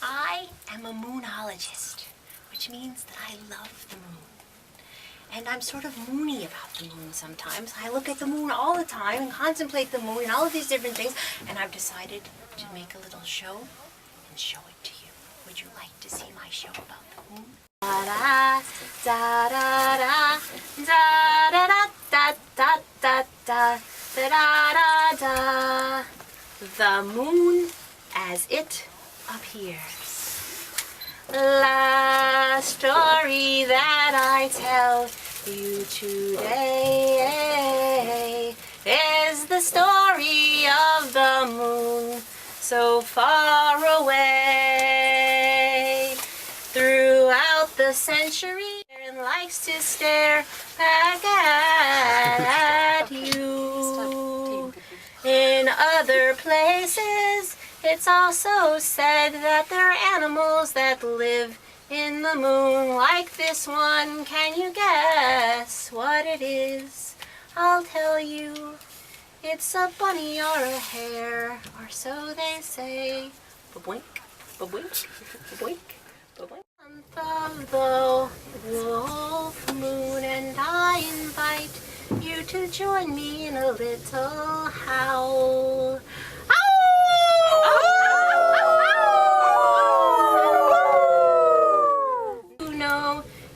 I am a moonologist, which means that I love the moon. And I'm sort of moony about the moon sometimes. I look at the moon all the time and contemplate the moon and all of these different things. And I've decided to make a little show and show it to you. Would you like to see my show about the moon? Da da da da da da da da da da da da da. The moon as it appears. The story that I tell you today is the story of the moon so far away. Throughout the century, and likes to stare back at you. In other places, it's also said that there are animals that live in the moon like this one. Can you guess what it is? I'll tell you. It's a bunny or a hare, or so they say. Ba-boink, ba-boink, ba-boink, ba-boink. Month of the wolf moon, and I invite you to join me in a little howl.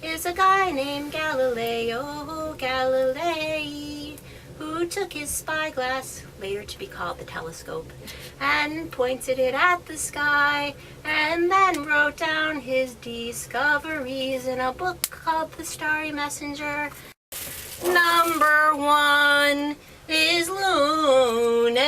Is a guy named Galileo Galilei, who took his spyglass, later to be called the telescope, and pointed it at the sky, and then wrote down his discoveries in a book called The Starry Messenger. Number 1 is lunacy.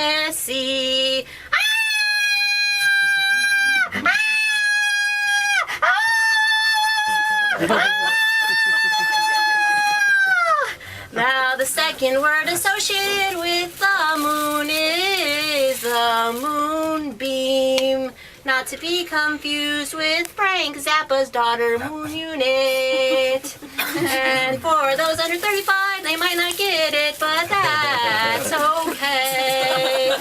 Now the second word associated with the moon is the moonbeam, not to be confused with Frank Zappa's daughter, Moon Unit. And for those under 35, they might not get it, but that's okay.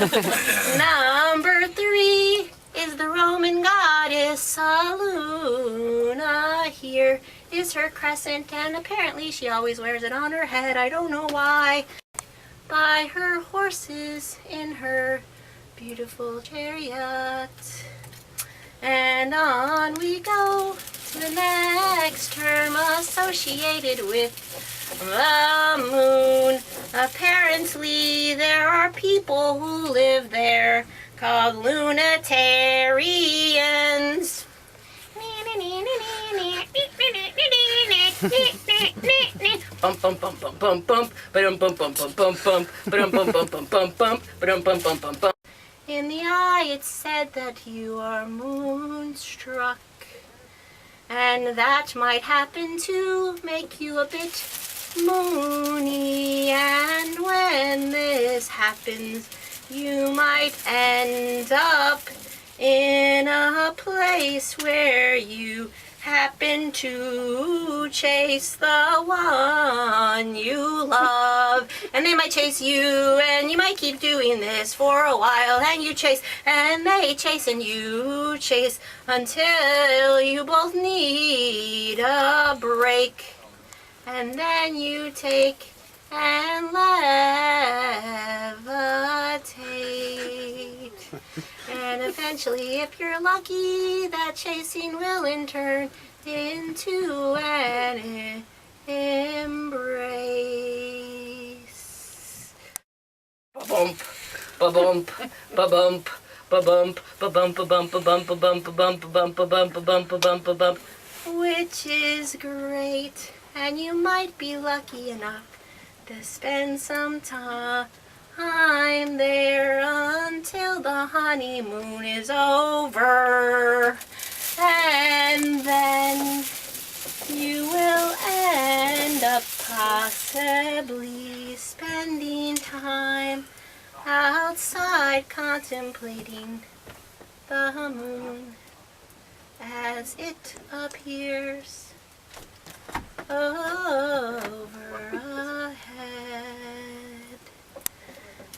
Number 3 is the Roman goddess Luna. Here is her crescent, and apparently she always wears it on her head. I don't know why. By her horses in her beautiful chariot. And on we go to the next term associated with the moon. Apparently there are people who live there called lunatarians. Bum bum bum bum bum bum, bum bum bum bum bum bum, bum bum bum bum bum bum, bum bum bum bum bum. In the eye it's said that you are moonstruck, and that might happen to make you a bit moony, and when this happens you might end up in a place where you happen to chase the one you love, and they might chase you, and you might keep doing this for a while, and you chase, and they chase, and you chase until you both need a break, and then you take and levitate. And eventually, if you're lucky, that chasing will in turn into an embrace. Ba-bump, ba-bump, ba-bump, ba-bump, ba-bump, ba-bump, ba-bump, ba-bump, ba-bump, ba-bump, ba-bump, ba-bump, ba-bump, ba-bump. Which is great, and you might be lucky enough to spend some time there until the honeymoon is over, and then you will end up possibly spending time outside contemplating the moon as it appears overhead.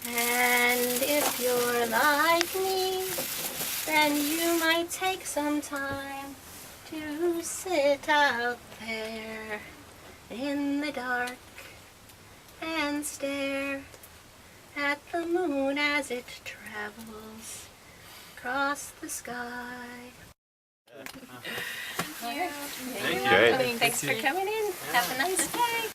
And if you're like me, then you might take some time to sit out there in the dark and stare at the moon as it travels across the sky. Thank you. Thanks for coming in. Have a nice day.